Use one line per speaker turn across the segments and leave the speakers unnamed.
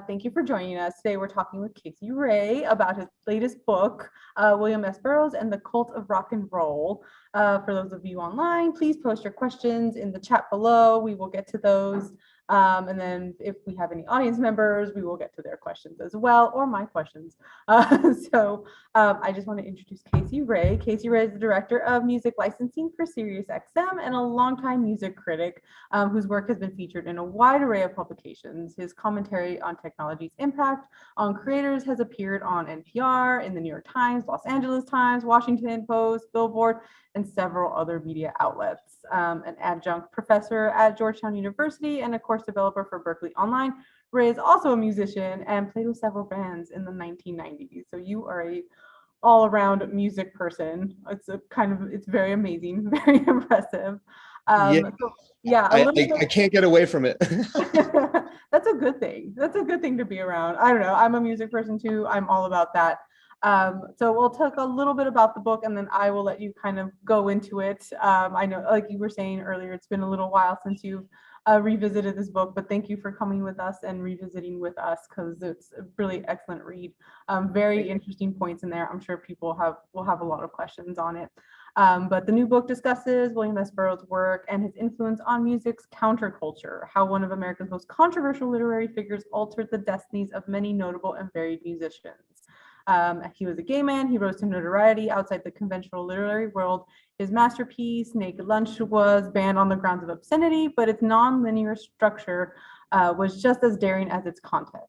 Thank you for joining us. Today we're talking with Casey Ray about his latest book, William S. Burroughs and the Cult of Rock and Roll. For those of you online, please post your questions in the chat below. We will get to those. And then if we have any audience members, we will get to their questions as well, or my questions. I just want to introduce Casey Ray. Casey Ray is the director of music licensing for SiriusXM and a longtime music critic whose work has been featured in a wide array of publications. His commentary on technology's impact on creators has appeared on NPR, in the New York Times, Los Angeles Times, Washington Post, Billboard, and several other media outlets. An adjunct professor at Georgetown University and a course developer for Berkeley Online, Ray is also a musician and played with several bands in the 1990s. So you are a all-around music person. It's very amazing, very impressive.
I can't get away from it.
That's a good thing. That's a good thing to be around. I don't know. I'm a music person too. I'm all about that. So we'll talk a little bit about the book and then I will let you kind of go into it. I know, like you were saying earlier, it's been a little while since you've revisited this book, but thank you for coming with us and revisiting with us because it's a really excellent read. Very interesting points in there. I'm sure people will have a lot of questions on it. But the new book discusses William S. Burroughs' work and his influence on music's counterculture, how one of America's most controversial literary figures altered the destinies of many notable and varied musicians. He was a gay man. He rose to notoriety outside the conventional literary world. His masterpiece, Naked Lunch, was banned on the grounds of obscenity, but its non-linear structure was just as daring as its content.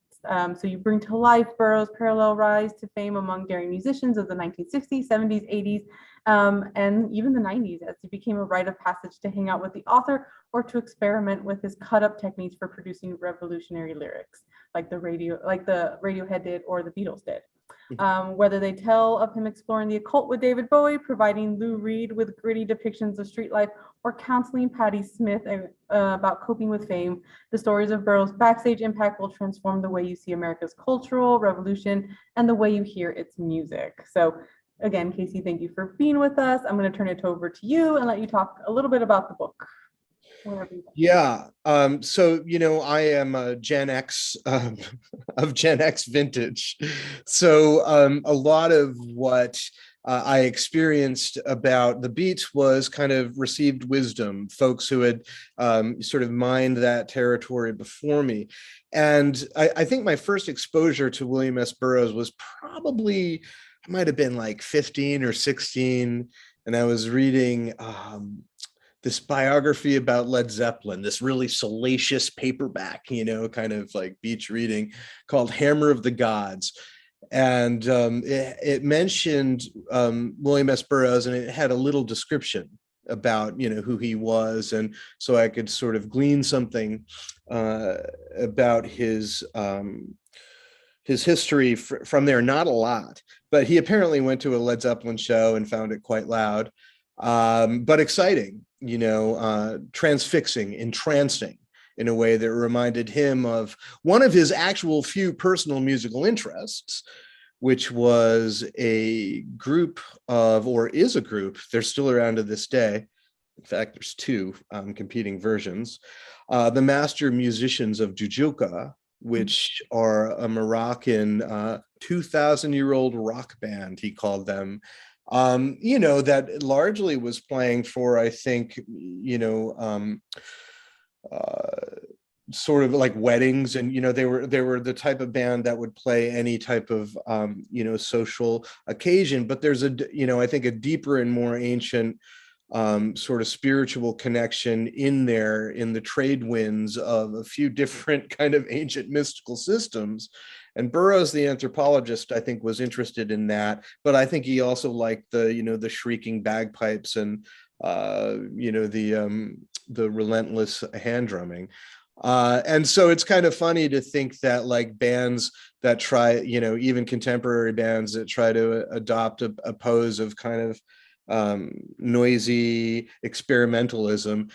So you bring to life Burroughs' parallel rise to fame among daring musicians of the 1960s, 70s, 80s, and even the 90s, as it became a rite of passage to hang out with the author or to experiment with his cut-up techniques for producing revolutionary lyrics, like the Radiohead did or the Beatles did. Whether they tell of him exploring the occult with David Bowie, providing Lou Reed with gritty depictions of street life, or counseling Patti Smith about coping with fame, the stories of Burroughs' backstage impact will transform the way you see America's cultural revolution and the way you hear its music. So again, Casey, thank you for being with us. I'm going to turn it over to you and let you talk a little bit about the book.
Yeah. So, I am a Gen X of Gen X vintage. So a lot of what I experienced about the Beats was kind of received wisdom, folks who had sort of mined that territory before me. And I think my first exposure to William S. Burroughs was probably, I might have been like 15 or 16. And I was reading this biography about Led Zeppelin, this really salacious paperback, kind of like beach reading called Hammer of the Gods. And it mentioned William S. Burroughs, and it had a little description about, who he was. And so I could sort of glean something about his history from there, not a lot, but he apparently went to a Led Zeppelin show and found it quite loud, but exciting, transfixing, entrancing in a way that reminded him of one of his actual few personal musical interests, which was a group of, or is a group, they're still around to this day. In fact, there's two competing versions, the Master Musicians of Jujuka, which are a Moroccan 2,000-year-old rock band, he called them, that largely was playing for, I think, sort of like weddings, and they were the type of band that would play any type of social occasion. But there's I think a deeper and more ancient sort of spiritual connection in there, in the trade winds of a few different kind of ancient mystical systems. And Burroughs, the anthropologist, I think was interested in that, but I think he also liked the shrieking bagpipes and the relentless hand drumming. And so it's kind of funny to think that like bands that try, even contemporary bands that try to adopt a pose of kind of noisy experimentalism,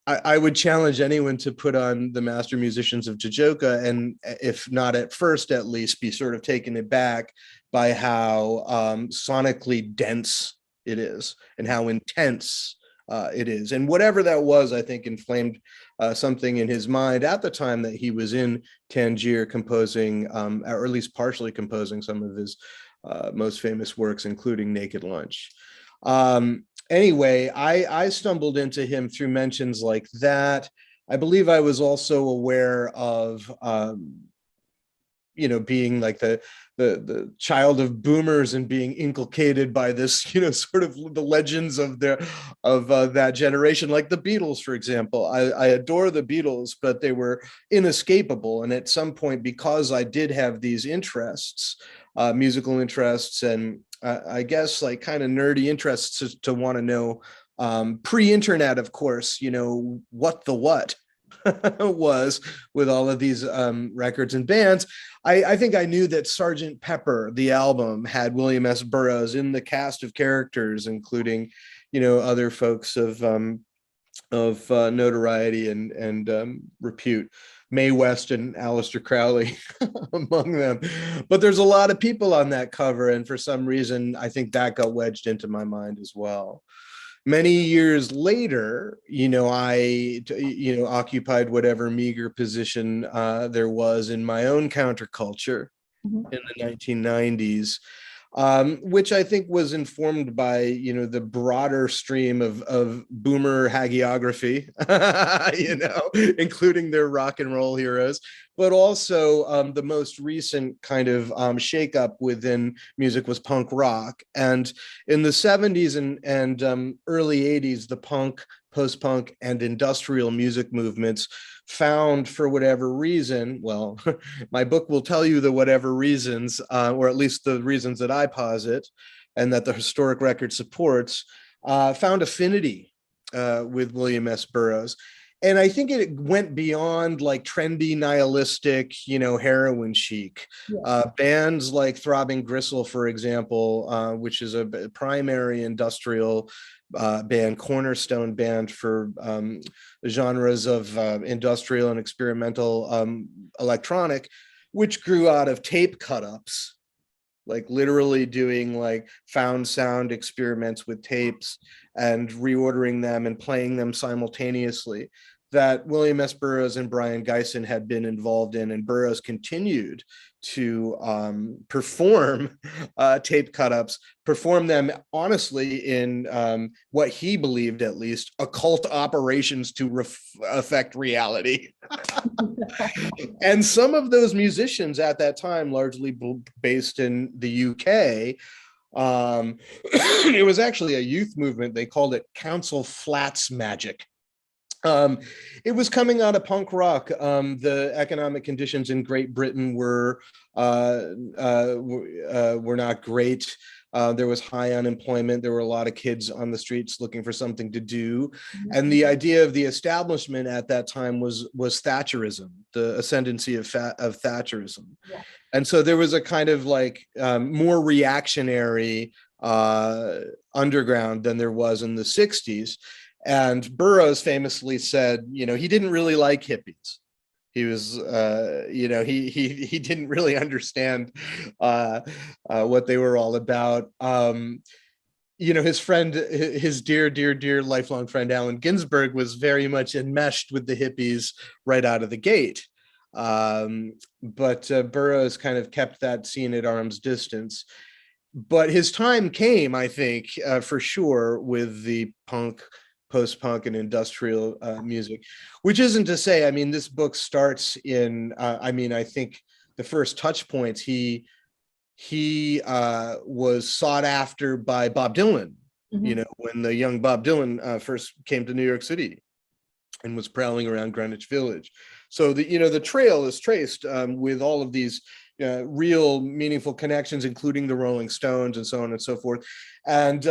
I would challenge anyone to put on the Master Musicians of Jujuka, and if not at first, at least be sort of taken aback by how sonically dense it is and how intense it is. And whatever that was, I think inflamed something in his mind at the time that he was in Tangier composing, or at least partially composing some of his most famous works, including Naked Lunch. Anyway, I stumbled into him through mentions like that. I believe I was also aware of, being like the child of boomers and being inculcated by this, sort of the legends of that generation, like the Beatles, for example. I adore the Beatles, but they were inescapable. And at some point, because I did have these interests, musical interests, and I guess like kind of nerdy interests to want to know, pre-internet, of course, what the what was with all of these records and bands. I think I knew that Sgt. Pepper, the album, had William S. Burroughs in the cast of characters, including, other folks of notoriety and repute, Mae West and Aleister Crowley among them. But there's a lot of people on that cover, and for some reason, I think that got wedged into my mind as well. Many years later, I occupied whatever meager position there was in my own counterculture in the 1990s, which I think was informed by, the broader stream of boomer hagiography, including their rock and roll heroes, but also the most recent kind of shakeup within music was punk rock. And in the 70s and early 80s, the punk, post-punk, and industrial music movements found, for whatever reason, well, my book will tell you the whatever reasons, or at least the reasons that I posit and that the historic record supports, found affinity with William S. Burroughs. And I think it went beyond like trendy, nihilistic, heroin chic. Yeah. Bands like Throbbing Gristle, for example, which is a primary industrial band, cornerstone band for genres of industrial and experimental electronic, which grew out of tape cut-ups, like literally doing like found sound experiments with tapes and reordering them and playing them simultaneously, that William S. Burroughs and Brian Geisen had been involved in, and Burroughs continued to perform tape cut-ups, perform them honestly in what he believed, at least, occult operations to affect reality. And some of those musicians at that time, largely based in the UK, it was actually a youth movement. They called it Council Flats Magic. It was coming out of punk rock. The economic conditions in Great Britain were not great. There was high unemployment. There were a lot of kids on the streets looking for something to do. And the idea of the establishment at that time was Thatcherism, the ascendancy of Thatcherism. Yeah. And so there was a kind of like more reactionary underground than there was in the 60s. And Burroughs famously said, he didn't really like hippies. He was, he didn't really understand what they were all about. His friend, his dear lifelong friend, Allen Ginsberg, was very much enmeshed with the hippies right out of the gate. But Burroughs kind of kept that scene at arm's distance. But his time came, I think, for sure, with the punk, post-punk, and industrial music, which isn't to say, I mean, this book starts in, I think the first touch points, he was sought after by Bob Dylan, when the young Bob Dylan first came to New York City and was prowling around Greenwich Village. So the trail is traced with all of these real meaningful connections, including the Rolling Stones and so on and so forth. And,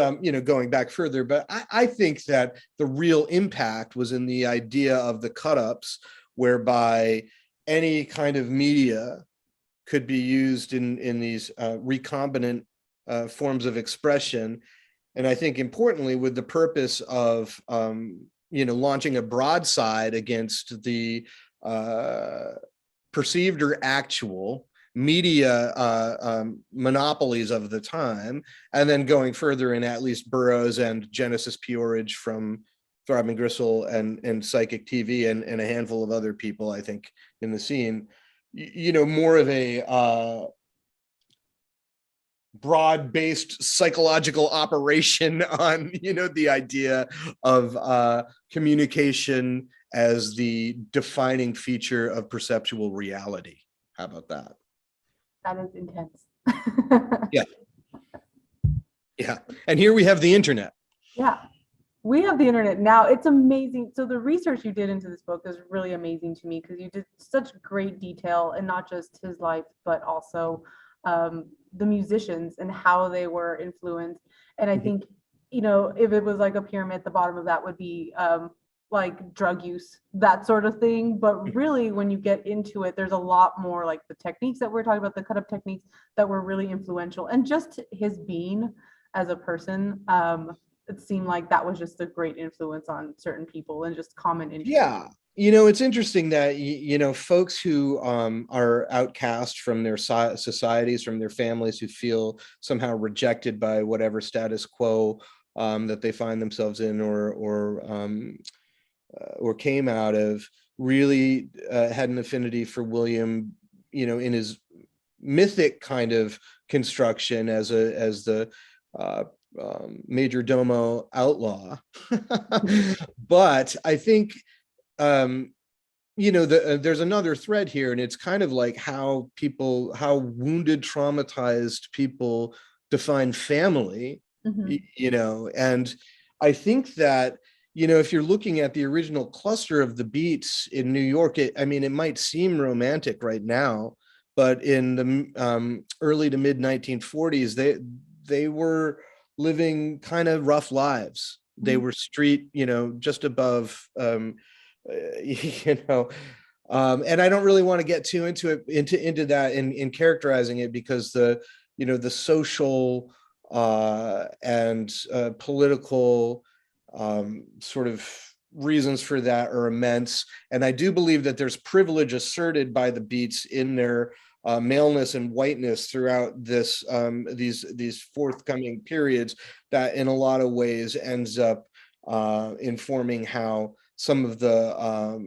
going back further, but I think that the real impact was in the idea of the cut-ups, whereby any kind of media could be used in these recombinant forms of expression. And I think importantly, with the purpose of, launching a broadside against the perceived or actual media monopolies of the time, and then going further in at least Burroughs and Genesis Peorage from Throbbing Gristle and Psychic TV and a handful of other people, I think, in the scene, more of a broad-based psychological operation on, the idea of communication as the defining feature of perceptual reality. How about that?
That is intense.
Yeah. Yeah. And here we have the internet.
Yeah. We have the internet now. It's amazing. So the research you did into this book is really amazing to me, because you did such great detail, and not just his life, but also the musicians and how they were influenced. And I think, if it was like a pyramid, the bottom of that would be like drug use, that sort of thing. But really, when you get into it, there's a lot more, like the techniques that we're talking about, the cut up techniques that were really influential, and just his being as a person. It seemed like that was just a great influence on certain people and just common interest.
Yeah. It's interesting that, folks who are outcast from their societies, from their families, who feel somehow rejected by whatever status quo that they find themselves in or came out of, really had an affinity for William, in his mythic kind of construction as the major domo outlaw. But I think, there's another thread here, and it's kind of like how wounded, traumatized people define family, and I think that, if you're looking at the original cluster of the Beats in New York, it might seem romantic right now, but in the early to mid 1940s, they were living kind of rough lives. They were street, just above, and I don't really want to get too into that in characterizing it, because the social and political sort of reasons for that are immense. And I do believe that there's privilege asserted by the Beats in their maleness and whiteness throughout these forthcoming periods, that in a lot of ways ends up informing how some of the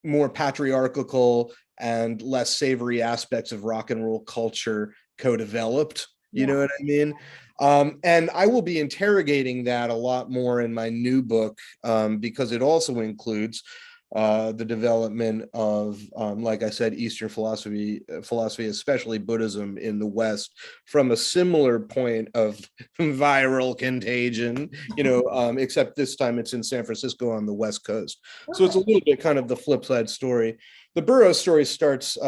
more patriarchal and less savory aspects of rock and roll culture co-developed. You know what I mean? And I will be interrogating that a lot more in my new book, because it also includes the development of, like I said, Eastern philosophy, especially Buddhism in the West, from a similar point of viral contagion, except this time it's in San Francisco on the West Coast. So it's a little bit kind of the flip side story. The Burroughs story starts,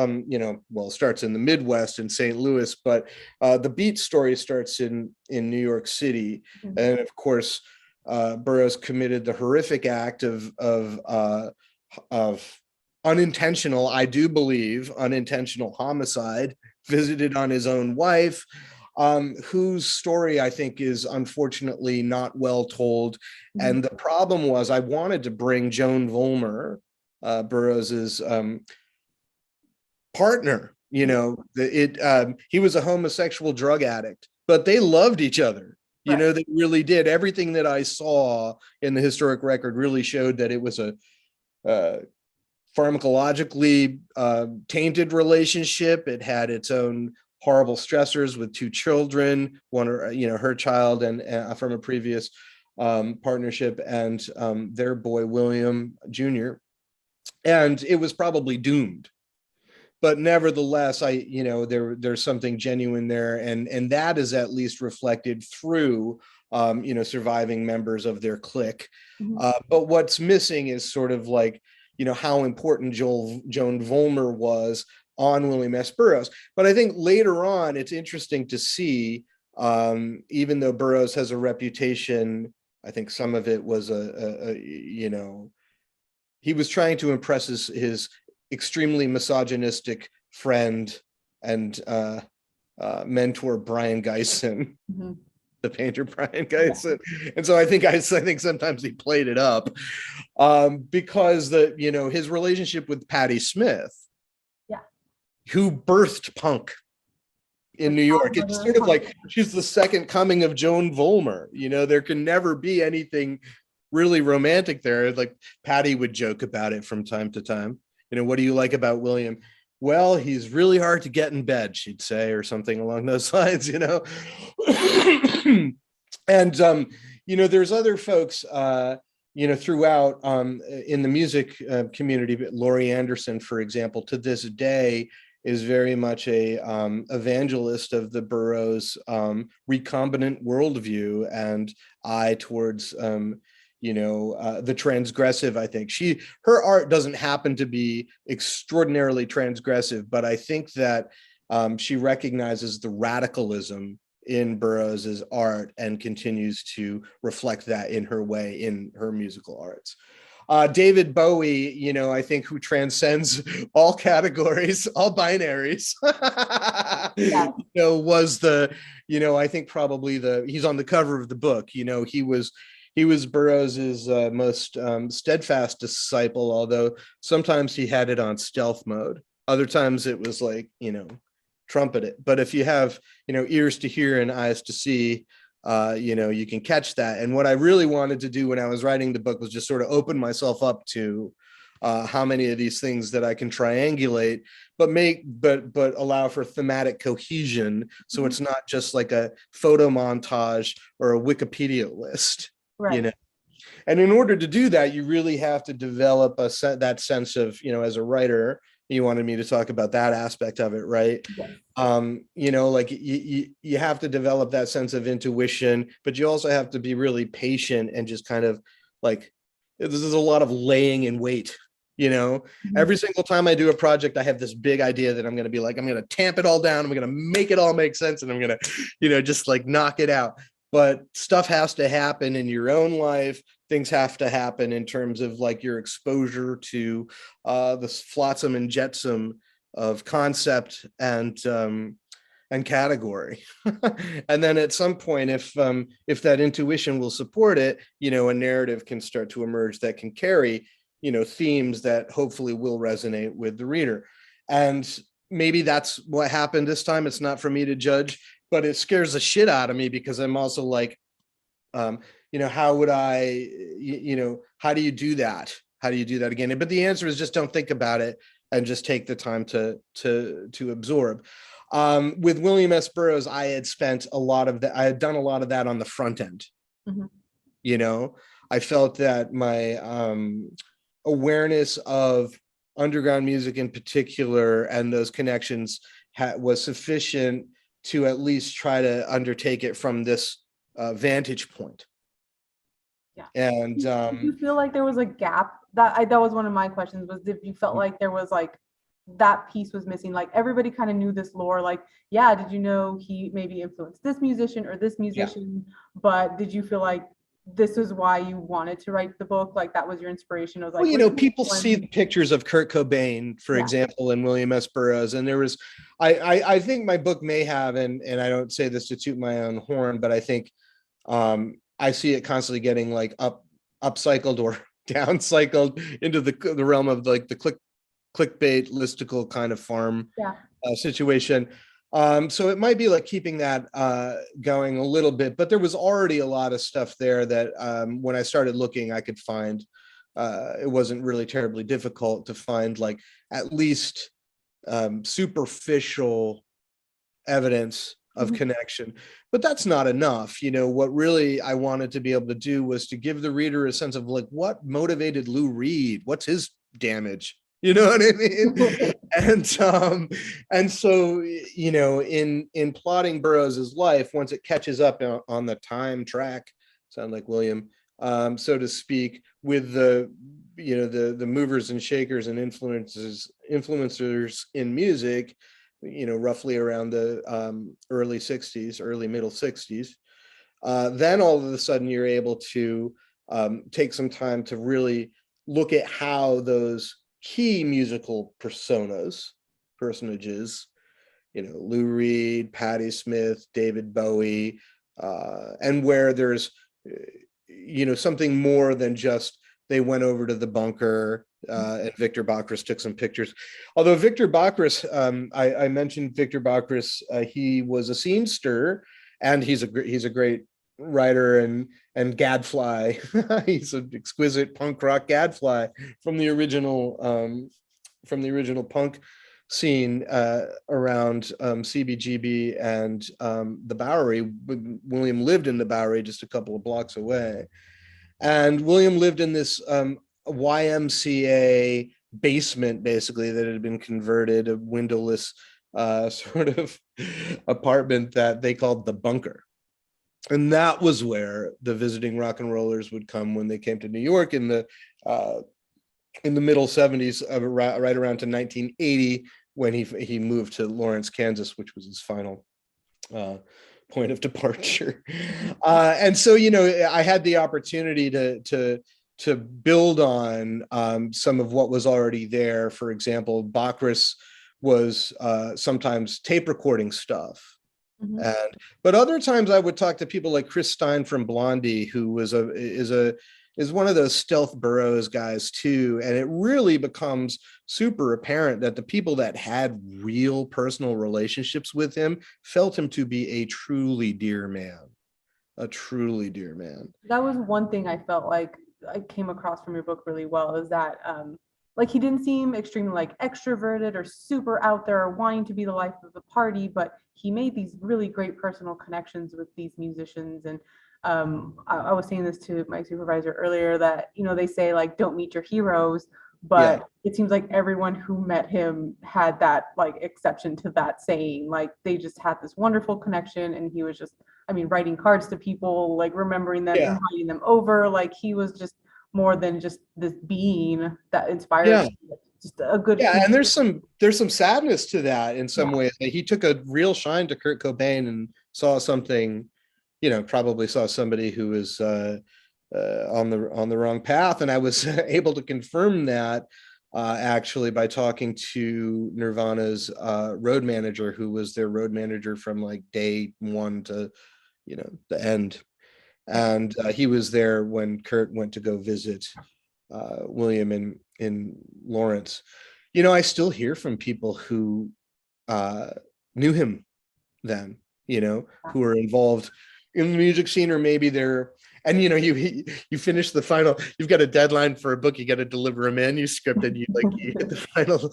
starts in the Midwest in St. Louis, but the Beat story starts in New York City. And of course, Burroughs committed the horrific act of unintentional, I do believe, unintentional homicide visited on his own wife, whose story I think is unfortunately not well told. And the problem was, I wanted to bring Joan Vollmer, Burroughs's partner. He was a homosexual drug addict, but they loved each other. They really did. Everything that I saw in the historic record really showed that it was a pharmacologically tainted relationship. It had its own horrible stressors with two children, one, her child and from a previous partnership, and their boy William Jr. And it was probably doomed. But nevertheless, there's something genuine there, and that is at least reflected through surviving members of their clique. But what's missing is sort of like, how important Joan Vollmer was on William S. Burroughs. But I think later on, it's interesting to see, even though Burroughs has a reputation, I think some of it was he was trying to impress his extremely misogynistic friend and mentor Brian Geisen, the painter Brian Geisen. And so I think sometimes he played it up because his relationship with Patti Smith, who birthed punk in New York. It's sort of like she's the second coming of Joan Vollmer. There can never be anything really romantic there. Like Patty would joke about it from time to time. You know, what do you like about William? Well, he's really hard to get in bed, she'd say, or something along those lines, you know. And you know, there's other folks you know, throughout in the music community. But Laurie Anderson, for example, to this day is very much a evangelist of the Burroughs recombinant worldview and eye towards you know, the transgressive. I think her art doesn't happen to be extraordinarily transgressive, but I think that she recognizes the radicalism in Burroughs's art and continues to reflect that in her way in her musical arts. David Bowie, you know, I think, who transcends all categories, all binaries,
Yeah.
you know, was the, you know, I think probably he's on the cover of the book. You know, he was Burroughs's most steadfast disciple, although sometimes he had it on stealth mode. Other times it was like, you know, trumpet it. But if you have, you know, ears to hear and eyes to see, you know, you can catch that. And what I really wanted to do when I was writing the book was just sort of open myself up to how many of these things that I can triangulate, but allow for thematic cohesion. So it's not just like a photo montage or a Wikipedia list,
Right.
you know. And in order to do that, you really have to develop that sense of, you know, as a writer, you wanted me to talk about that aspect of it, right?
Yes.
You know, like you have to develop that sense of intuition, but you also have to be really patient and just kind of like, this is a lot of laying in wait, you know.
Mhm.
Every single time I do a project, I have this big idea that I'm going to be like, I'm going to tamp it all down, I'm going to make it all make sense, and I'm going to, you know, just like knock it out. But stuff has to happen in your own life. Things have to happen in terms of like your exposure to the flotsam and jetsam of concept and category. And then at some point, if that intuition will support it, you know, a narrative can start to emerge that can carry, you know, themes that hopefully will resonate with the reader. And maybe that's what happened this time. It's not for me to judge, but it scares the shit out of me because I'm also like, you know, how would I, you know, how do you do that? How do you do that again? But the answer is just don't think about it and just take the time to absorb. With William S. Burroughs, I had spent a lot of that. I had done a lot of that on the front end.
Mhm.
You know, I felt that my awareness of underground music in particular and those connections was sufficient to at least try to undertake it from this vantage point.
Yeah.
And
Did you feel like there was a gap? That was one of my questions, was if you felt like there was like that piece was missing, like everybody kind of knew this lore, like, yeah, did you know he maybe influenced this musician or this musician, but did you feel like this is why you wanted to write the book, like that was your inspiration? It was like,
well, you know, people see the pictures of Kurt Cobain, for example, and William S. Burroughs, and there was, I think my book may have, and I don't say this to toot my own horn, but I think I see it constantly getting like upcycled or downcycled into the realm of like the clickbait listicle kind of farm situation. So it might be like keeping that going a little bit, but there was already a lot of stuff there that when I started looking, I could find. It wasn't really terribly difficult to find like at least superficial evidence of connection, but that's not enough. You know, what really I wanted to be able to do was to give the reader a sense of like, what motivated Lou Reed? What's his damage? You know what I mean? And so, you know, in plotting Burroughs's life, once it catches up on the time track, sound like William, so to speak, with the, you know, the movers and shakers and influencers in music, you know, roughly around the early middle 60s, then all of a sudden you're able to take some time to really look at how those key musical personages, you know, Lou Reed, Patti Smith, David Bowie, and where there's, you know, something more than just they went over to the bunker and Victor Bockris took some pictures. Although Victor Bockris, I mentioned Victor Bockris, he was a scenester and he's a great writer and gadfly. He's an exquisite punk rock gadfly from the original punk scene around CBGB and the Bowery. William lived in the Bowery just a couple of blocks away, and William lived in this YMCA basement, basically, that had been converted, a windowless sort of apartment that they called the bunker. And that was where the visiting rock and rollers would come when they came to New York in the middle 70s, right around to 1980, when he moved to Lawrence, Kansas, which was his final point of departure. And so, I had the opportunity to build on some of what was already there. For example, Bacchus was sometimes tape recording stuff. Mm-hmm. But other times I would talk to people like Chris Stein from Blondie, who is one of those stealth Burroughs guys too. And it really becomes super apparent that the people that had real personal relationships with him felt him to be a truly dear man. That was one thing I felt like I came across from your book really well, is that like he didn't seem extremely like extroverted or super out there or wanting to be the life of the party, but he made these really great personal connections with these musicians. And I was saying this to my supervisor earlier, that they say like don't meet your heroes, but it seems like everyone who met him had that like exception to that saying. Like they just had this wonderful connection, and he was just, writing cards to people, like remembering them, inviting them over. Like he was just more than just this being that inspires just a good and there's some sadness to that in some ways. He took a real shine to Kurt Cobain and saw something, probably saw somebody who was on the wrong path. And I was able to confirm that actually by talking to Nirvana's road manager, who was their road manager from like day one to the end. And he was there when Kurt went to go visit William in Lawrence. I still hear from people who knew him then, who are involved in the music scene, or maybe they're, and you finish the final, you've got a deadline for a book, you got to deliver a manuscript, and you hit the final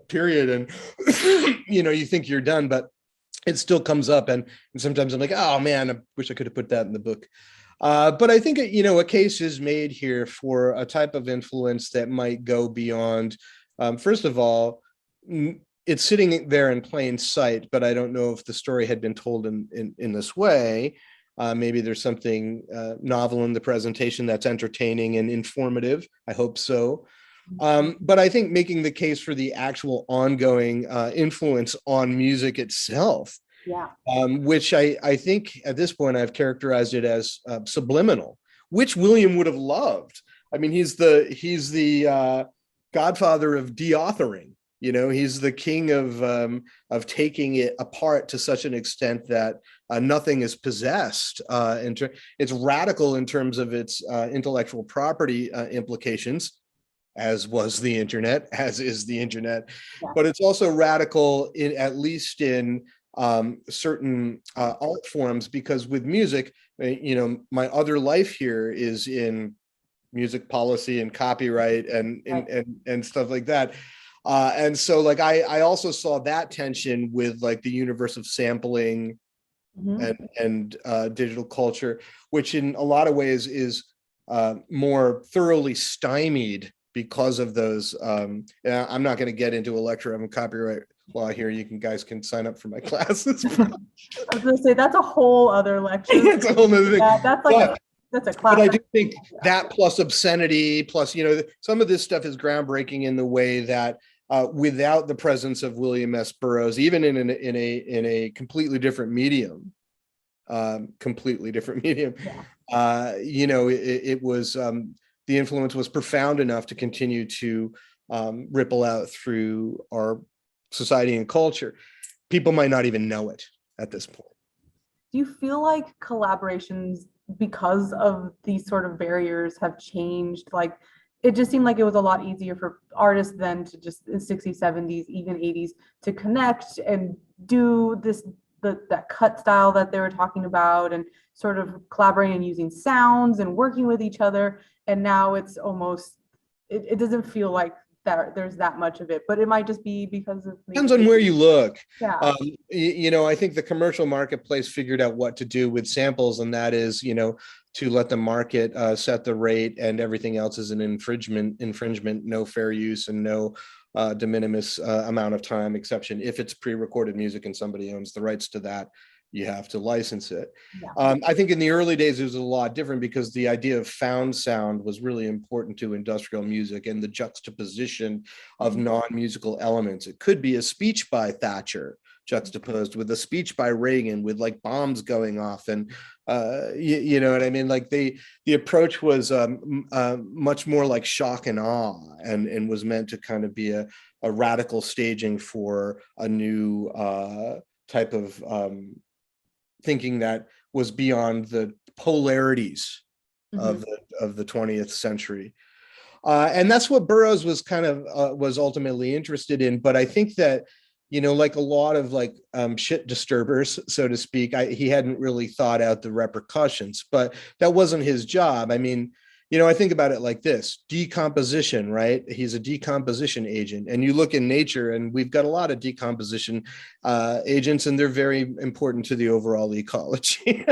period, and you think you're done, but it still comes up, and sometimes I'm like, oh man, I wish I could have put that in the book. But I think a case is made here for a type of influence that might go beyond. First of all, it's sitting there in plain sight, but I don't know if the story had been told in this way. Maybe there's something novel in the presentation that's entertaining and informative. I hope so. But I think making the case for the actual ongoing influence on music itself, which I think at this point I've characterized it as subliminal, which William would have loved. He's the godfather of deauthoring. He's the king of taking it apart to such an extent that nothing is possessed. It's radical in terms of its intellectual property implications, as is the internet, but it's also radical at least in certain art forms, because with music, my other life here is in music policy and copyright and stuff like that. And so like I also saw that tension with like the universe of sampling and digital culture, which in a lot of ways is more thoroughly stymied because of those. I'm not going to get into a lecture on copyright law here. You guys can sign up for my classes.
I was going to say that's a whole other lecture.
It's a whole other thing.
That's like that's a class.
But I do think that plus obscenity, plus some of this stuff is groundbreaking in the way that without the presence of William S. Burroughs, even in a completely different medium, it was the influence was profound enough to continue to ripple out through our society and culture. People might not even know it at this point.
Do you feel like collaborations, because of these sort of barriers, have changed? Like it just seemed like it was a lot easier for artists then to just in 60s, 70s, even 80s to connect and do this that cut style that they were talking about, and sort of collaborating and using sounds and working with each other. And now it's almost, it doesn't feel like that there's that much of it, but it might just be because of
Depends on where you look.
Yeah.
I think the commercial marketplace figured out what to do with samples, and that is, to let the market set the rate, and everything else is an infringement, no fair use, and no de minimis amount of time exception. If it's pre-recorded music and somebody owns the rights to that, you have to license it.
Yeah.
I think in the early days, it was a lot different, because the idea of found sound was really important to industrial music, and the juxtaposition of non-musical elements. It could be a speech by Thatcher juxtaposed with a speech by Reagan, with like bombs going off, and you know what I mean? Like the approach was much more like shock and awe, and was meant to kind of be a radical staging for a new type of thinking that was beyond the polarities of the 20th century. And that's what Burroughs was kind of was ultimately interested in. But I think that, like a lot of like shit disturbers, so to speak, he hadn't really thought out the repercussions, but that wasn't his job. I mean, I think about it like this: decomposition, right? He's a decomposition agent. And you look in nature, and we've got a lot of decomposition agents, and they're very important to the overall ecology.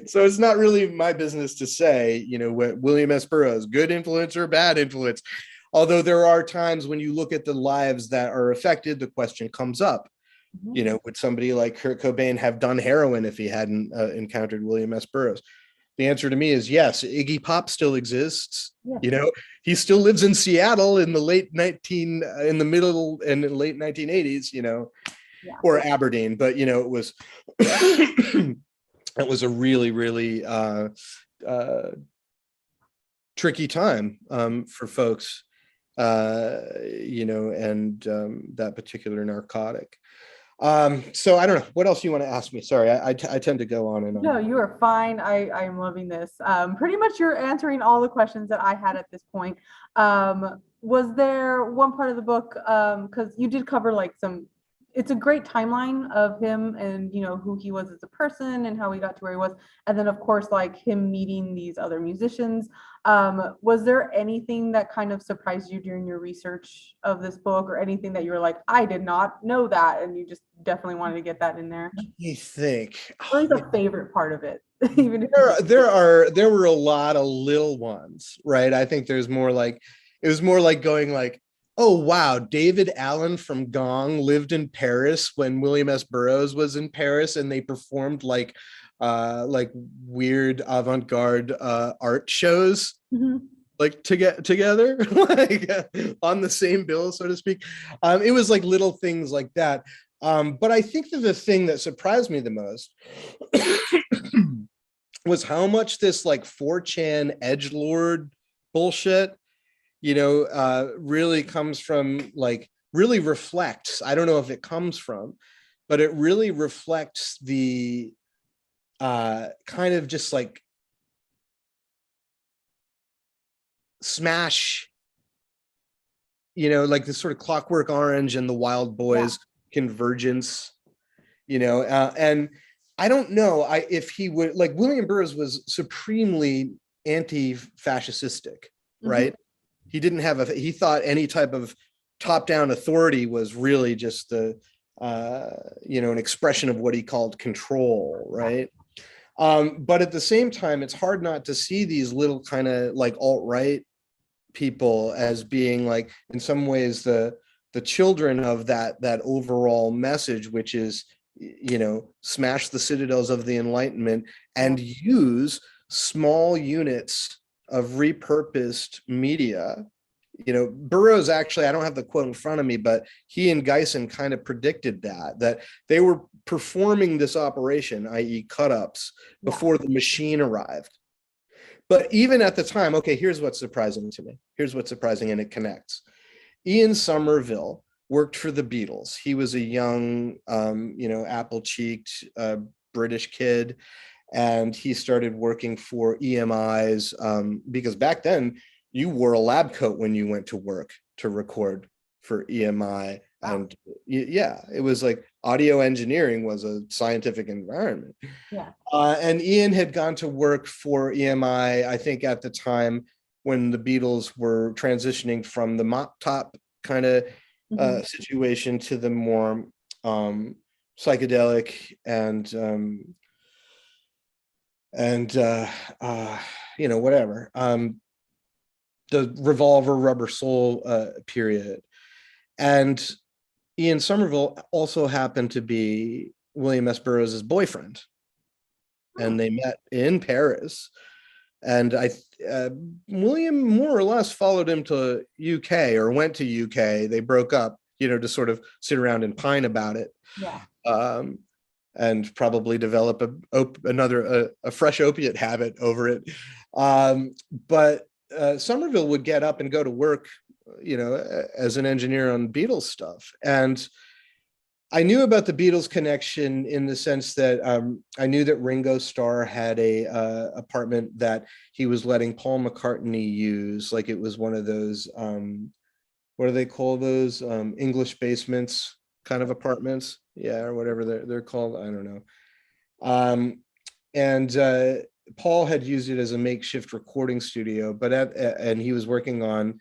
So it's not really my business to say, what William S. Burroughs, good influence or bad influence. Although there are times when you look at the lives that are affected, the question comes up. Would somebody like Kurt Cobain have done heroin if he hadn't encountered William S. Burroughs? The answer to me is yes. Iggy Pop still exists. Yeah. He still lives in Seattle in the late 1980s, yeah. Or Aberdeen. But, it was, it was a really, really tricky time for folks, and that particular narcotic. So I don't know what else you want to ask me. Sorry, I tend to go on and on.
No, you are fine. I'm loving this. Pretty much you're answering all the questions that I had at this point. Was there one part of the book, because you did cover like it's a great timeline of him, and who he was as a person and how he got to where he was, and then of course like him meeting these other musicians. Was there anything that kind of surprised you during your research of this book, or anything that you were like, I did not know that, and you just definitely wanted to get that in there?
You think
what is the favorite part of it?
Even if there were a lot of little ones, right? I think it was more like going like, oh wow, David Allen from Gong lived in Paris when William S. Burroughs was in Paris, and they performed like weird avant-garde art shows, like to get together, like on the same bill, so to speak. It was like little things like that. But I think that the thing that surprised me the most was how much this like 4chan edgelord bullshit, really comes from, like, really reflects, I don't know if it comes from, but it really reflects the kind of just like smash, like the sort of Clockwork Orange and the Wild Boys convergence, and I don't know if he would, like, William Burroughs was supremely anti-fascistic, right? He didn't have he thought any type of top-down authority was really just the, an expression of what he called control, right? But at the same time, it's hard not to see these little kind of like alt-right people as being like, in some ways, the children of that overall message, which is, smash the citadels of the Enlightenment and use small units of repurposed media. Burroughs, actually, I don't have the quote in front of me, but he and Geisen kind of predicted that they were performing this operation, i.e. cut-ups, before the machine arrived. But even at the time, okay, here's what's surprising to me. Here's what's surprising, and it connects. Ian Somerville worked for the Beatles. He was a young, apple-cheeked British kid, and he started working for EMIs because back then you wore a lab coat when you went to work to record for EMI.
Wow.
And yeah, it was like audio engineering was a scientific environment.
Yeah.
And Ian had gone to work for EMI, I think at the time when the Beatles were transitioning from the mop top kind of situation to the more psychedelic and whatever, the Revolver Rubber Soul period. And Ian Somerville also happened to be William S. Burroughs' boyfriend, and they met in Paris. And William more or less followed him to UK, or went to UK. They broke up, to sort of sit around and pine about it.
Yeah.
And probably develop a fresh opiate habit over it. But Somerville would get up and go to work, as an engineer on Beatles stuff. And I knew about the Beatles connection in the sense that I knew that Ringo Starr had a apartment that he was letting Paul McCartney use. Like it was one of those, what do they call those? English basements kind of apartments. Yeah, or whatever they're called. I don't know. And Paul had used it as a makeshift recording studio, and he was working on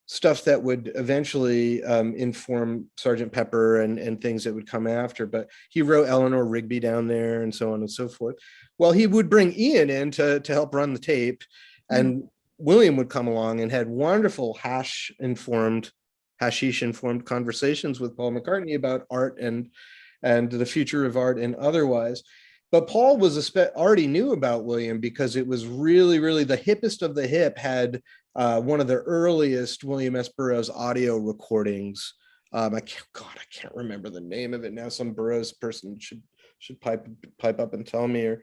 stuff that would eventually inform Sergeant Pepper and things that would come after. But he wrote Eleanor Rigby down there and so on and so forth. Well, he would bring Ian in to help run the tape, and William would come along and had wonderful hashish-informed conversations with Paul McCartney about art and the future of art and otherwise. But Paul was already knew about William because it was really, really the hippest of the hip. Had one of the earliest William S. Burroughs audio recordings. I can't remember the name of it now. Some Burroughs person should pipe up and tell me, or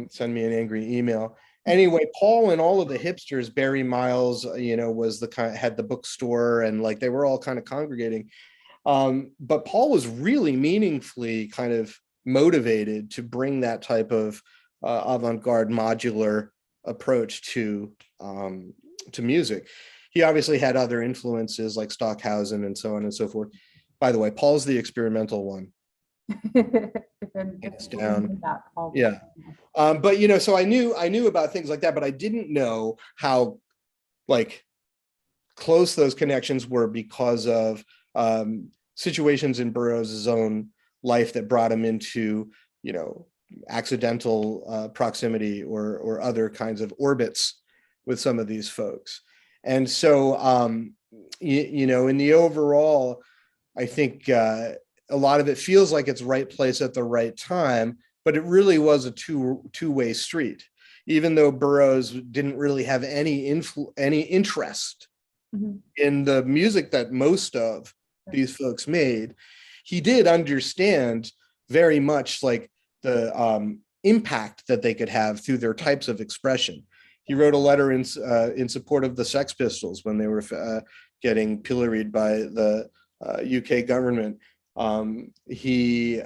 send me an angry email. Anyway, Paul and all of the hipsters, Barry Miles, was had the bookstore, and like they were all kind of congregating. But Paul was really meaningfully kind of motivated to bring that type of avant-garde modular approach to music. He obviously had other influences like Stockhausen and so on and so forth. By the way, Paul's the experimental one. It's down. Yeah. But so I knew about things like that, but I didn't know how like close those connections were because of situations in Burroughs' own life that brought him into accidental proximity or other kinds of orbits with some of these folks. And so in the overall, I think a lot of it feels like it's right place at the right time, but it really was a two-way street. Even though Burroughs didn't really have any interest in the music that most of these folks made, he did understand very much like the impact that they could have through their types of expression. He wrote a letter in support of the Sex Pistols when they were getting pilloried by the UK government. He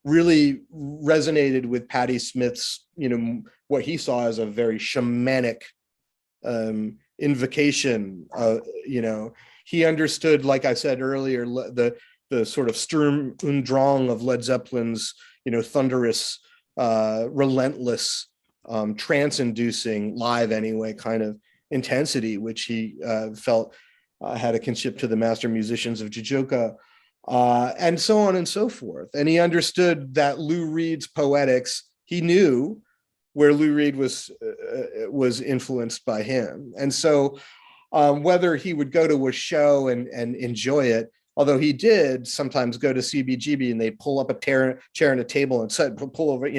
really resonated with Patti Smith's, what he saw as a very shamanic invocation. He understood, like I said earlier, the sort of Sturm und Drang of Led Zeppelin's, thunderous, relentless, trance-inducing, live anyway, kind of intensity, which he felt had a kinship to the master musicians of Jujutsu, and so on and so forth. And he understood that Lou Reed's poetics, he knew where Lou Reed was influenced by him. And so whether he would go to a show and enjoy it, although he did sometimes go to CBGB and they pull up a chair and a table and pull over,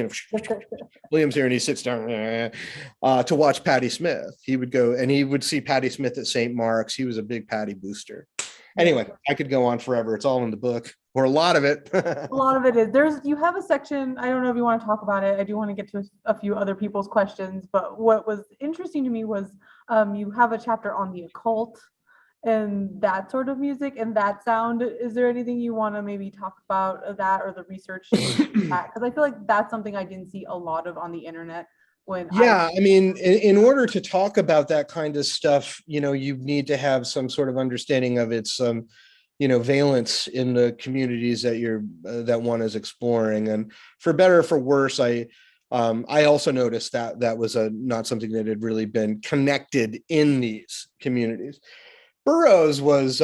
William's here and he sits down to watch Patti Smith. He would go and he would see Patti Smith at St. Mark's. He was a big Patti booster. Anyway, I could go on forever. It's all in the book, or a lot of it.
A lot of it is. You have a section, I don't know if you want to talk about it. I do want to get to a few other people's questions, but what was interesting to me was you have a chapter on the occult and that sort of music and that sound. Is there anything you want to maybe talk about that or the research? Because I feel like that's something I didn't see a lot of on the internet. when
Yeah, I mean, in order to talk about that kind of stuff, you need to have some sort of understanding of its, valence in the communities that one is exploring. And for better or for worse, I also noticed that that was not something that had really been connected in these communities. Burroughs was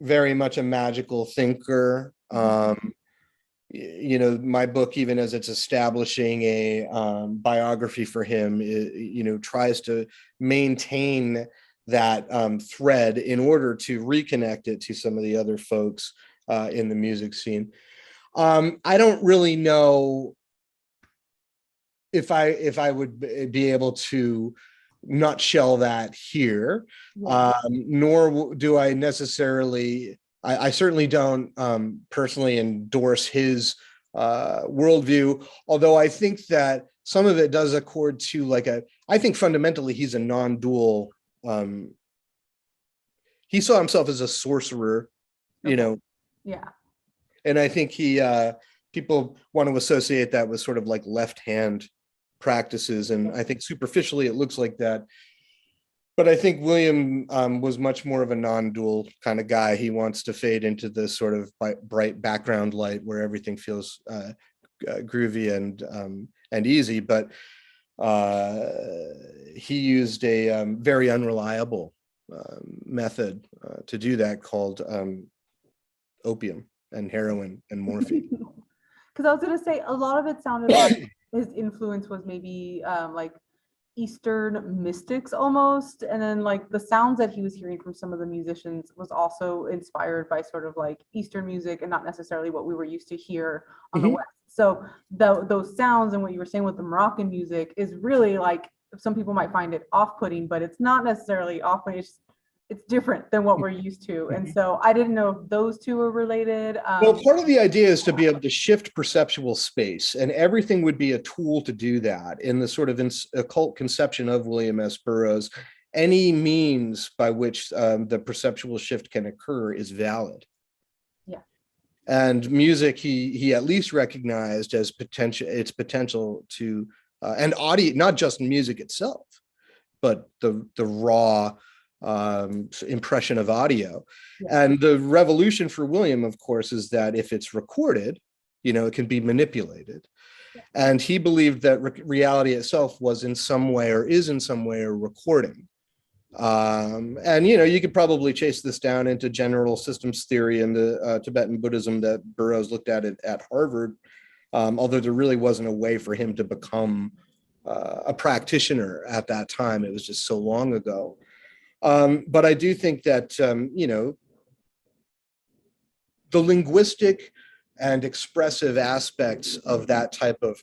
very much a magical thinker. My book, even as it's establishing a biography for him, tries to maintain that thread in order to reconnect it to some of the other folks in the music scene. I don't really know if I would be able to nutshell that here, nor do I necessarily. I certainly don't personally endorse his worldview, although I think that some of it does accord to I think fundamentally he's a non-dual. He saw himself as a sorcerer,
Yeah.
And I think people want to associate that with sort of like left hand practices, and I think superficially it looks like that. But I think William was much more of a non-dual kind of guy. He wants to fade into this sort of bright background light where everything feels groovy and easy. But he used a very unreliable method to do that, called opium and heroin and morphine.
Because I was going to say, a lot of it sounded like his influence was maybe like Eastern mystics almost, and then like the sounds that he was hearing from some of the musicians was also inspired by sort of like Eastern music and not necessarily what we were used to hear on the West. So those sounds and what you were saying with the Moroccan music is really like, some people might find it off-putting, but it's not necessarily off-putting. It's different than what we're used to. And so I didn't know if those two were related.
Well, part of the idea is to be able to shift perceptual space, and everything would be a tool to do that. In the sort of occult conception of William S. Burroughs, any means by which the perceptual shift can occur is valid.
Yeah.
And music, he at least recognized as its potential to, and audio, not just music itself, but the raw impression of audio. And the revolution for William, of course, is that if it's recorded, it can be manipulated. And he believed that reality itself was in some way, or is in some way, a recording. And you could probably chase this down into general systems theory and the Tibetan Buddhism that Burroughs looked at it at Harvard, although there really wasn't a way for him to become a practitioner at that time. It was just so long ago. But I do think that, the linguistic and expressive aspects of that type of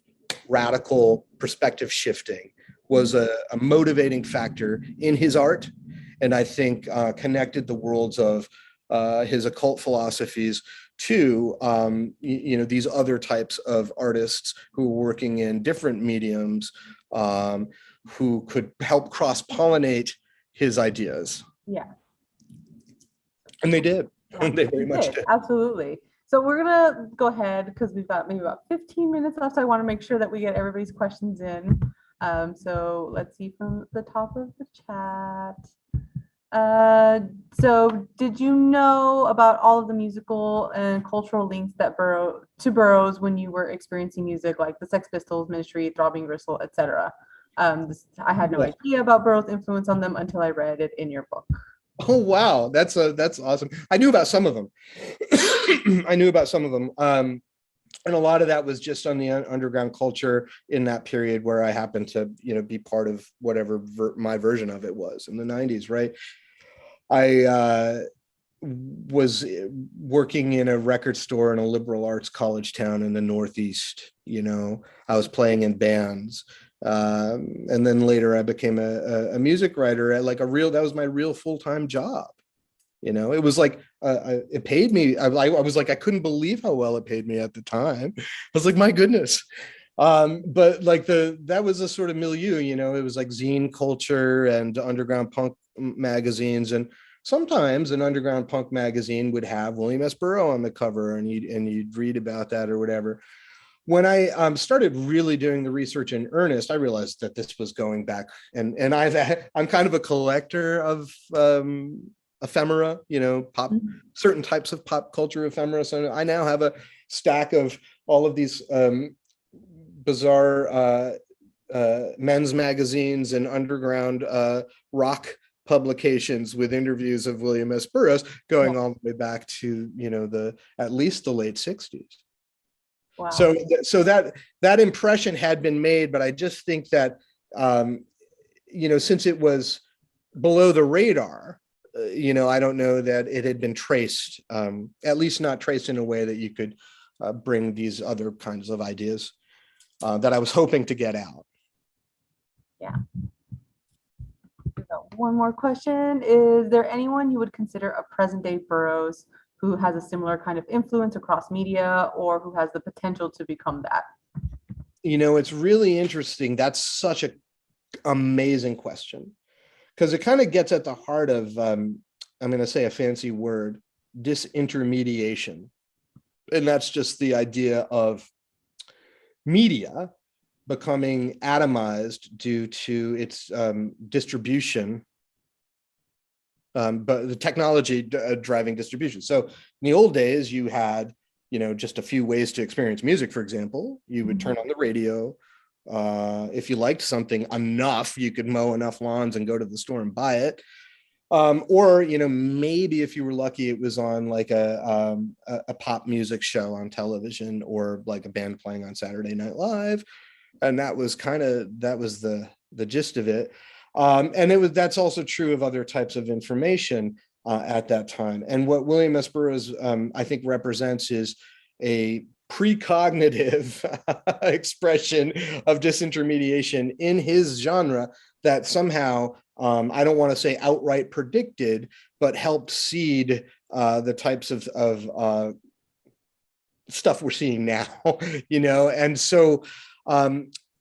radical perspective shifting was a motivating factor in his art. And I think connected the worlds of his occult philosophies to, these other types of artists who were working in different mediums, who could help cross-pollinate his ideas.
Yeah.
And they did. They very much did.
Absolutely. So we're gonna go ahead because we've got maybe about 15 minutes left. So I want to make sure that we get everybody's questions in. So let's see from the top of the chat. So did you know about all of the musical and cultural links that Burroughs when you were experiencing music, like the Sex Pistols, Ministry, Throbbing Gristle, etc.? I had no idea about Burroughs' influence on them until I read it in your book.
Oh, wow. That's awesome. I knew about some of them. And a lot of that was just on the underground culture in that period where I happened to, be part of whatever my version of it was in the 90s, right? I was working in a record store in a liberal arts college town in the Northeast. I was playing in bands. And then later I became a music writer at that was my real full-time job. It was like, it paid me. I was like, I couldn't believe how well it paid me at the time. I was like, my goodness. But that was a sort of milieu, it was like zine culture and underground punk magazines. And sometimes an underground punk magazine would have William S. Burroughs on the cover, and you'd read about that or whatever. when I started really doing the research in earnest, I realized that this was going back, and I'm kind of a collector of ephemera, pop,
Mhm.
certain types of pop culture ephemera. So I now have a stack of all of these bizarre men's magazines and underground rock publications with interviews of William S. Burroughs
Yeah.
going all the way back to the at least the late 60s.
Wow.
So that impression had been made, but I just think that since it was below the radar, I don't know that it had been traced, at least not traced in a way that you could bring these other kinds of ideas that I was hoping to get out.
Yeah. So one more question. Is there anyone you would consider a present day Burroughs who has a similar kind of influence across media or who has the potential to become that?
It's really interesting. That's such an amazing question, because it kind of gets at the heart of, I'm going to say a fancy word, disintermediation. And that's just the idea of media becoming atomized due to its distribution, but the technology driving distribution. So in the old days, you had just a few ways to experience music. For example, you would turn on the radio. If you liked something enough, you could mow enough lawns and go to the store and buy it. Or maybe if you were lucky, it was on like a pop music show on television, or like a band playing on Saturday Night Live, and that was the gist of it. And that's also true of other types of information at that time. And what William S. Burroughs, I think, represents is a precognitive expression of disintermediation in his genre that somehow, I don't want to say outright predicted, but helped seed the types of stuff we're seeing now, and so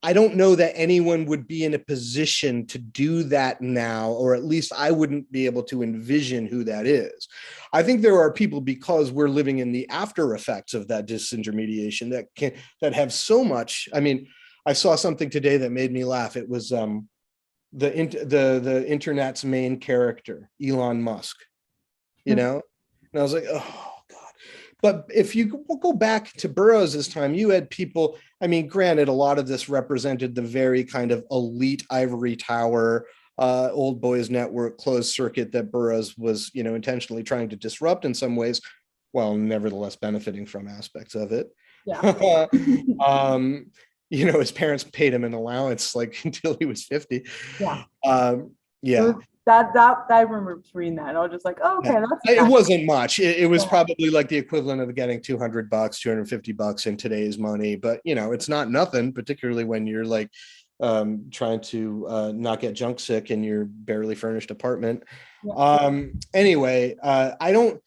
I don't know that anyone would be in a position to do that now, or at least I wouldn't be able to envision who that is. I think there are people, because we're living in the after effects of that disintermediation, that have so much. I mean, I saw something today that made me laugh. It was the internet's main character, Elon Musk, and I was like, oh God. But if you go back to Burroughs' time, you had people, I mean, granted, a lot of this represented the very kind of elite ivory tower, old boys network, closed circuit that Burroughs was, intentionally trying to disrupt in some ways, while nevertheless benefiting from aspects of it.
Yeah.
His parents paid him an allowance like until he was 50.
Yeah.
Yeah.
That I remember reading that, and I was just like, oh, okay,
Yeah.
that's
It wasn't much. It was
Yeah.
probably like the equivalent of getting $200, $250 in today's money. But it's not nothing, particularly when you're like trying to not get junk sick in your barely furnished apartment.
Yeah.
Anyway, I don't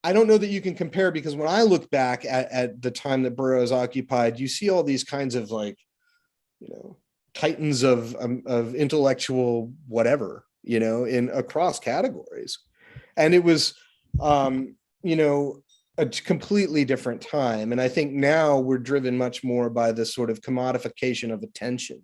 know that you can compare, because when I look back at the time that Burroughs occupied, you see all these kinds of like, titans of intellectual whatever, in across categories. And it was, a completely different time. And I think now we're driven much more by this sort of commodification of attention,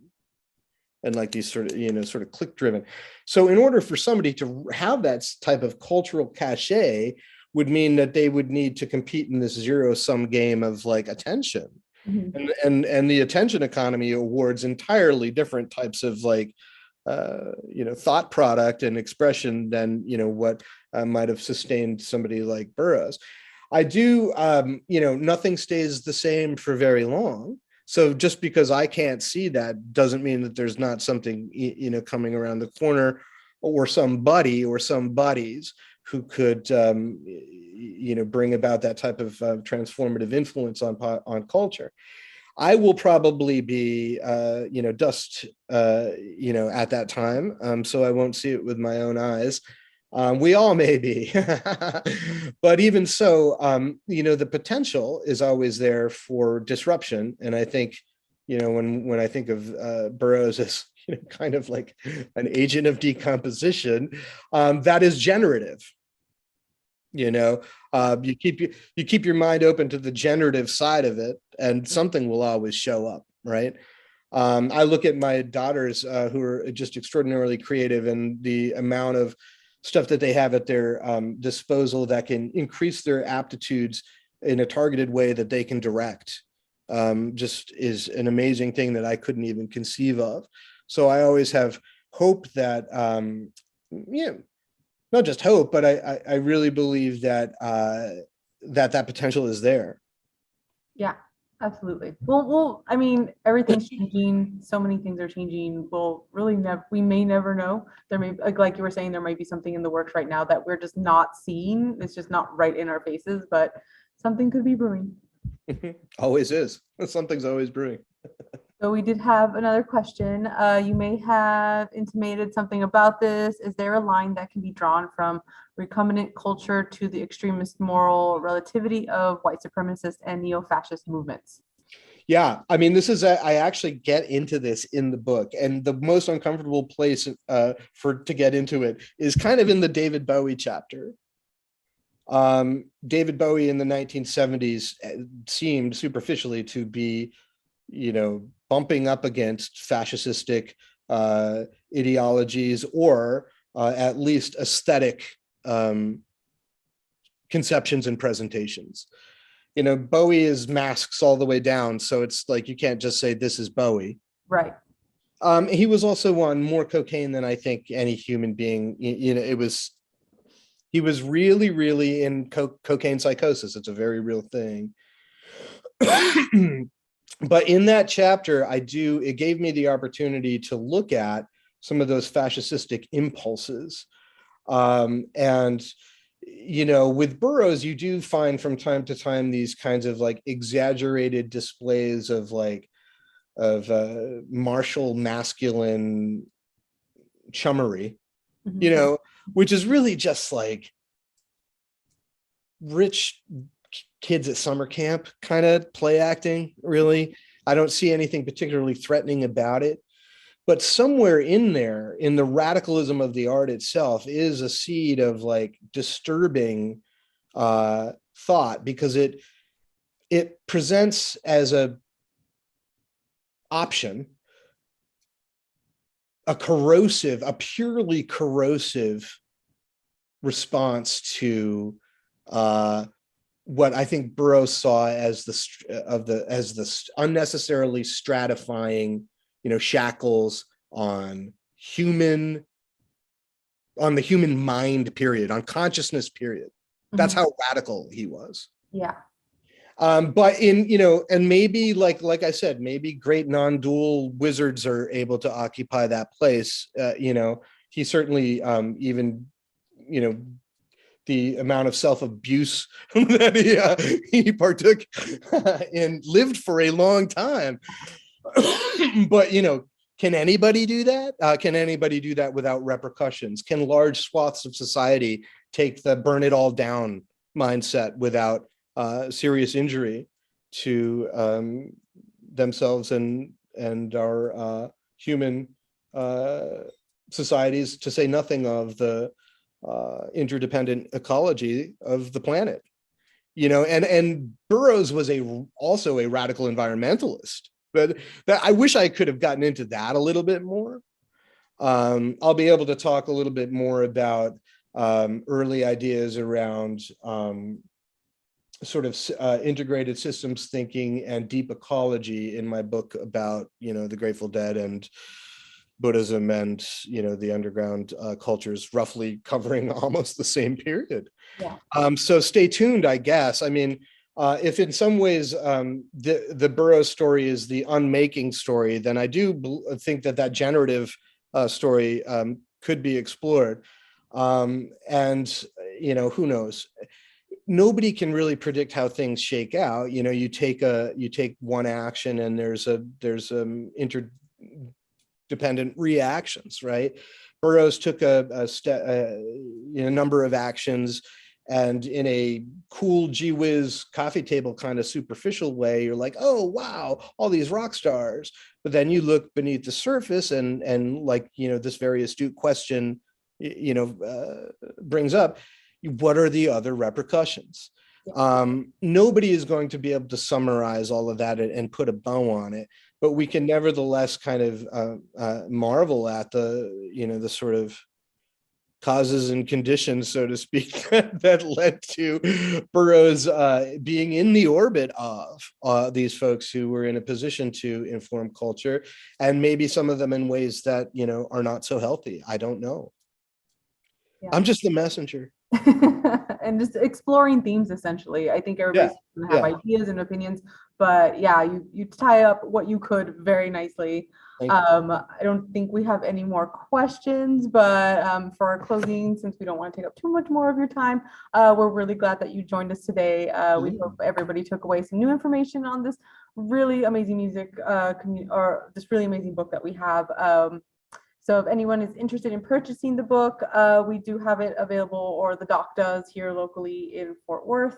and like these sort of click driven. So in order for somebody to have that type of cultural cachet would mean that they would need to compete in this zero sum game of like attention.
Mhm.
And the attention economy awards entirely different types of like thought product and expression than what might have sustained somebody like Burroughs. I do, nothing stays the same for very long. So just because I can't see that doesn't mean that there's not something coming around the corner, or somebody or some buddies who could bring about that type of transformative influence on culture. I will probably be, dust, at that time. So I won't see it with my own eyes. We all may be, but even so, the potential is always there for disruption. And I think, when I think of Burroughs as kind of like an agent of decomposition, that is generative. You keep your mind open to the generative side of it, and something will always show up, right? I look at my daughters who are just extraordinarily creative, and the amount of stuff that they have at their disposal that can increase their aptitudes in a targeted way that they can direct, just is an amazing thing that I couldn't even conceive of. So I always have hope that, not just hope, but I really believe that that potential is there.
Yeah, absolutely. Well, I mean, everything's changing. So many things are changing. We'll really never, we may never know. There may, like you were saying, there might be something in the works right now that we're just not seeing. It's just not right in our faces, but something could be brewing.
Always is. Something's always brewing.
So we did have another question. You may have intimated something about this. Is there a line that can be drawn from recombinant culture to the extremist moral relativity of white supremacist and neo-fascist movements?
Yeah, I mean, I actually get into this in the book, and the most uncomfortable place to get into it is kind of in the David Bowie chapter. David Bowie in the 1970s seemed superficially to be, bumping up against fascistic ideologies, or at least aesthetic conceptions and presentations. Bowie is masks all the way down, so it's like you can't just say this is Bowie.
Right.
He was also on more cocaine than I think any human being. He was really, really in cocaine psychosis. It's a very real thing. But in that chapter, it gave me the opportunity to look at some of those fascistic impulses. And, with Burroughs, you do find from time to time these kinds of like exaggerated displays of martial masculine chummery, which is really just like rich kids at summer camp kind of play acting, really. I don't see anything particularly threatening about it. But somewhere in there, in the radicalism of the art itself, is a seed of like disturbing thought, because it presents as a option a purely corrosive response to what I think Burroughs saw as the unnecessarily stratifying, shackles on the human mind period, on consciousness period. That's how radical he was.
Yeah.
But and maybe like I said, maybe great non-dual wizards are able to occupy that place. He certainly even, the amount of self-abuse that he partook in lived for a long time. But can anybody do that? Can anybody do that without repercussions? Can large swaths of society take the burn it all down mindset without serious injury to themselves and our human societies, to say nothing of the interdependent ecology of the planet? And Burroughs was also a radical environmentalist, but I wish I could have gotten into that a little bit more. I'll be able to talk a little bit more about early ideas around sort of integrated systems thinking and deep ecology in my book about, the Grateful Dead and Buddhism and, the underground cultures, roughly covering almost the same period.
Yeah.
So stay tuned, I guess. I mean, if in some ways the Burroughs story is the unmaking story, then I do think that generative story could be explored. And, who knows? Nobody can really predict how things shake out. You take one action and there's interdependent reactions, right? Burroughs took a number of actions, and in a cool gee whiz coffee table kind of superficial way, you're like, oh wow, all these rock stars. But then you look beneath the surface, and like this very astute question brings up, what are the other repercussions? Nobody is going to be able to summarize all of that and put a bow on it, but we can nevertheless kind of marvel at the sort of causes and conditions, so to speak, that led to Burroughs being in the orbit of these folks who were in a position to inform culture, and maybe some of them in ways that, are not so healthy. I don't know. Yeah. I'm just the messenger.
And just exploring themes, essentially. I think everybody's going to have ideas and opinions, but you tie up what you could very nicely. I don't think we have any more questions, but for our closing, since we don't want to take up too much more of your time, we're really glad that you joined us today. We hope everybody took away some new information on this really amazing music or this really amazing book that we have. So if anyone is interested in purchasing the book, we do have it available, or the doc does, here locally in Fort Worth.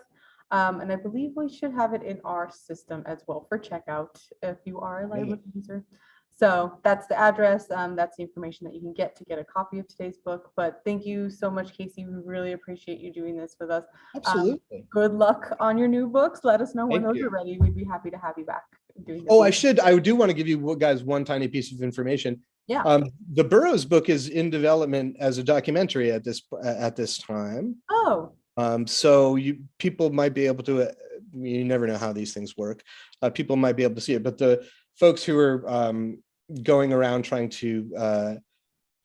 And I believe we should have it in our system as well for checkout if you are a library user. So that's the address. That's the information that you can get to get a copy of today's book. But thank you so much, Casey. We really appreciate you doing this with us.
Absolutely.
Good luck on your new books. Let us know when those are ready. We'd be happy to have you back.
I do want to give you guys one tiny piece of information.
Yeah.
The Burroughs book is in development as a documentary at this time.
Oh.
So people might be able to. You never know how these things work. People might be able to see it, but the folks who are going around trying to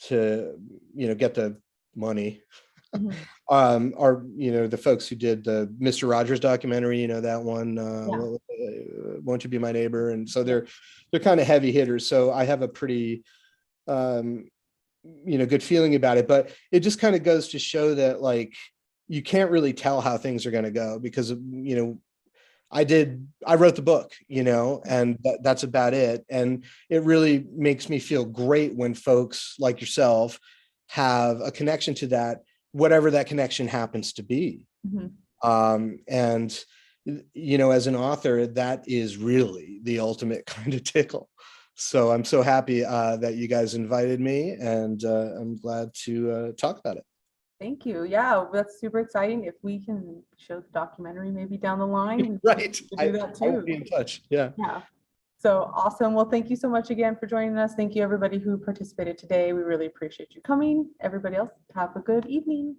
get the money are the folks who did the Mr. Rogers documentary. That one. Won't You Be My Neighbor? And so they're kind of heavy hitters. So I have a pretty good feeling about it, but it just kind of goes to show that, like, you can't really tell how things are going to go because, I wrote the book, and that's about it. And it really makes me feel great when folks like yourself have a connection to that, whatever that connection happens to be. And, as an author, that is really the ultimate kind of tickle. So I'm so happy that you guys invited me, and I'm glad to talk about it.
Thank you. Yeah, that's super exciting. If we can show the documentary maybe down the line,
right?
Do that too.
I will be in touch. Yeah.
So awesome. Well, thank you so much again for joining us. Thank you, everybody who participated today. We really appreciate you coming. Everybody else, have a good evening.